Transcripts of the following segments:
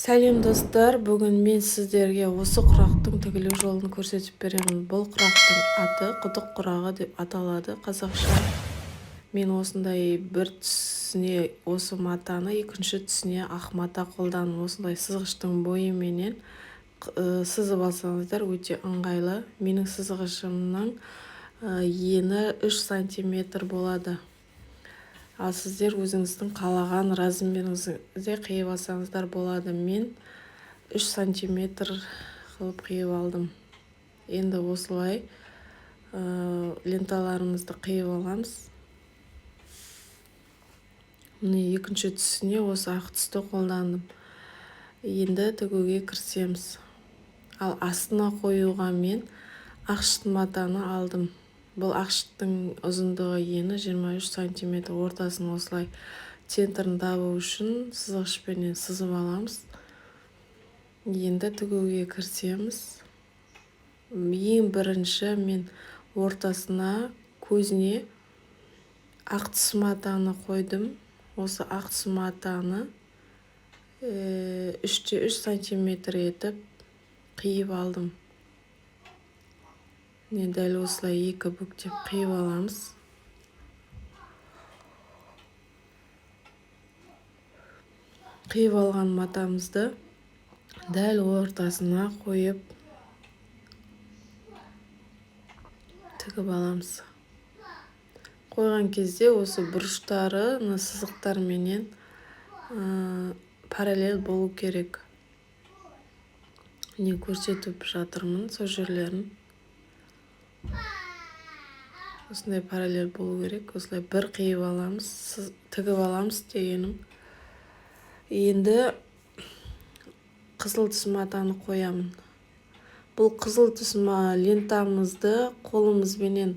Сәлем достар, бүгін мен сіздерге осы құрақтың тігілу жолын көрсетіп беремін. Бұл құрақтың аты құдық құрағы деп аталады қазақша. Мен осындай бір түсіне осы матаны, екінші түсіне ақ мата қолданып, осындай сызғыштың бойыменен сызып алсаңыздар өте ыңғайлы. Менің сызғышымның ені 3 сантиметр болады. Ал сіздер өзіңіздің қалаған размеріңізде қиып алсаңыздар болады. Мен 3 сантиметр қылып қиып алдым. Енді осылай ленталарымызды қиып аламыз. Міне екінші түсіне осы ақ түсті қолдандым. Енді тігуге кірісеміз. Ал астына қоюға мен ақшыт матаны алдым. Бұл ақшыттың ұзындығы ені 23 сантиметр. Ортасын осылай центрін табу үшін сызғышпенен сызып аламыз. Енді тігуге кірісеміз. Ең бірінші мен ортасына көзіне ақ түс матаны қойдым. Осы ақ түс матаны 3-3 сантиметр етіп қиып алдым. Дәл осылай екі бүктеп қиып аламыз. Қиып алған матамызды дәл ортасына қойып тігіп аламыз. Қойған кезде осы бұрыштары сызықтарменен параллель болу керек. Не көрсетіп жатырмын сол жерлерін. Осындай параллель болу керек. Осылай бір қиып аламыз, тігіп аламыз дегенім. Енді қызыл түс матаны қоямын. Бұл қызыл түс лентамызды қолымызбенен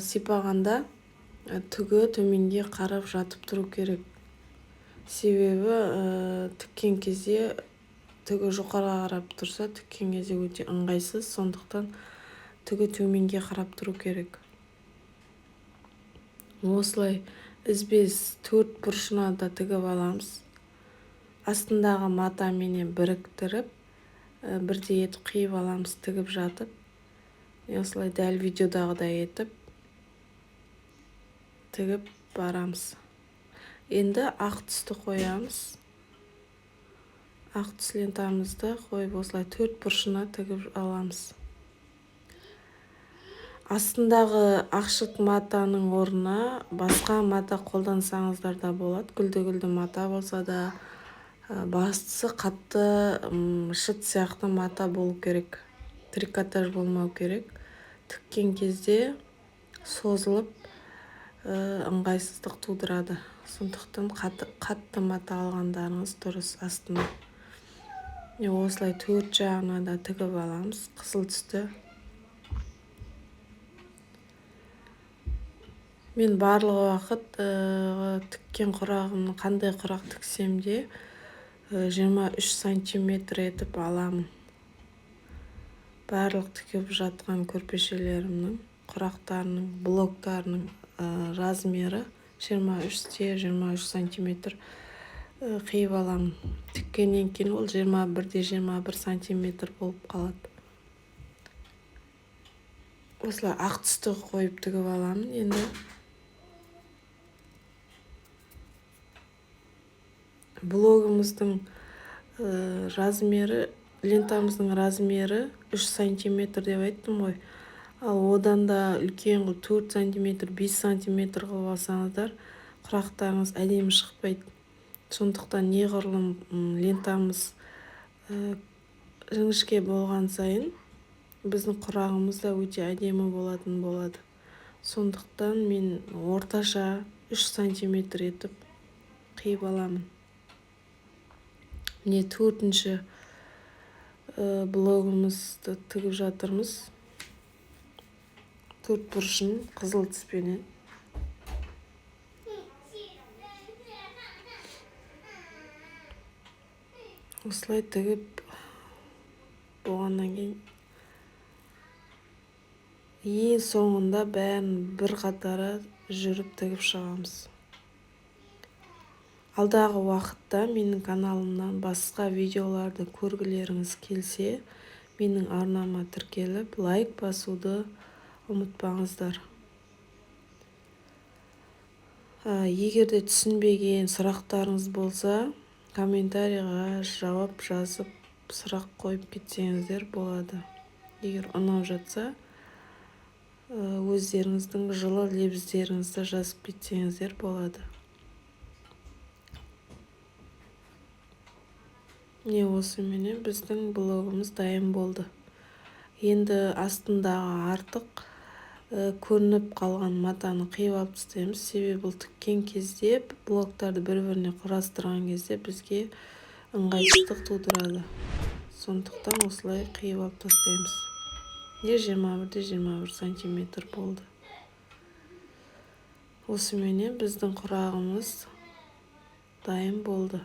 сипағанда түгі төменге қарап жатып тұру керек. Себебі тіккен кезде түгі жоғарыға қарап тұрса, тіккен кезде өте ыңғайсыз. Сондықтан түгі төменге қарап тұру керек. Осылай ізбес 4 бұрышына да тігіп аламыз. Астындағы матаменен біріктіріп, бірдей етіп қиып аламыз тігіп жатып. Осылай дәл видеодағыдай етіп тігіп барамыз. Енді ақ түсті қоямыз. Ақ түс лентамызды қойып осылай 4 бұрышына тігіп аламыз. Астындағы ақшыт матаның орнына басқа мата қолдансаңыздар да болады. Гүлді мата болса да, бастысы қатты шыт сияқты мата болу керек. Трикотаж болмау керек. Тіккен кезде созылып ыңғайсыздық тудырады. Сондықтан қатты мата алғандарыңыз дұрыс астына. Осылай 4 жағына да тігіп аламыз қызыл түсті. Мен барлығы уақыт тіккен құрағымның қандай құрақ тіксем де 23 сантиметр етіп аламын. Барлық тігіп жатқан көрпешелерімнің, құрақтарының, блоктарының размері 23 сантиметр қиып аламын. Тіккеннен кейін ол 21 сантиметр болып қалады. Осылай ақ түсті қойып тігіп аламын. Енді блогымыздың размері, лентамыздың размері 3 сантиметр деп айттым ғой. Ал одан да үлкен 4 сантиметр, 5 сантиметр қылып алсаңыздар, құрақтарыңыз әдемі шықпайды. Сондықтан неғұрлым лентамыз жіңішке болған сайын, біздің құрағымыз да өте әдемі болатын болады. Сондықтан мен орташа 3 сантиметр етіп қиып аламын. Міне 4-ші блогымызды тігіп жатырмыз. 4 бұрышын қызыл түспенен. Осылай тігіп болғаннан кейін ең соңында бәрін бір қатары жүріп тігіп шығамыз. Алдағы уақытта менің каналымнан басқа видеоларды көргілеріңіз келсе, менің арнама тіркеліп, лайк басуды ұмытпаңыздар. Егер де түсінбеген сұрақтарыңыз болса, комментарийға жауап жазып, сұрақ қойып кетсеңіздер болады. Егер ұнап жатса, өздеріңіздің жылы лебіздеріңізді жазып кетсеңіздер болады. Осыменен біздің блогымыз дайын болды. Енді астындағы артық көрініп қалған матаны қиып алып тастаймыз. Себебі бұл тіккен кезде, блоктарды бір-біріне құрастырған кезде бізге ыңғайсыздық тудырады. Сондықтан осылай қиып алып тастаймыз. 21 сантиметр болды. Осыменен біздің құрағымыз дайын болды.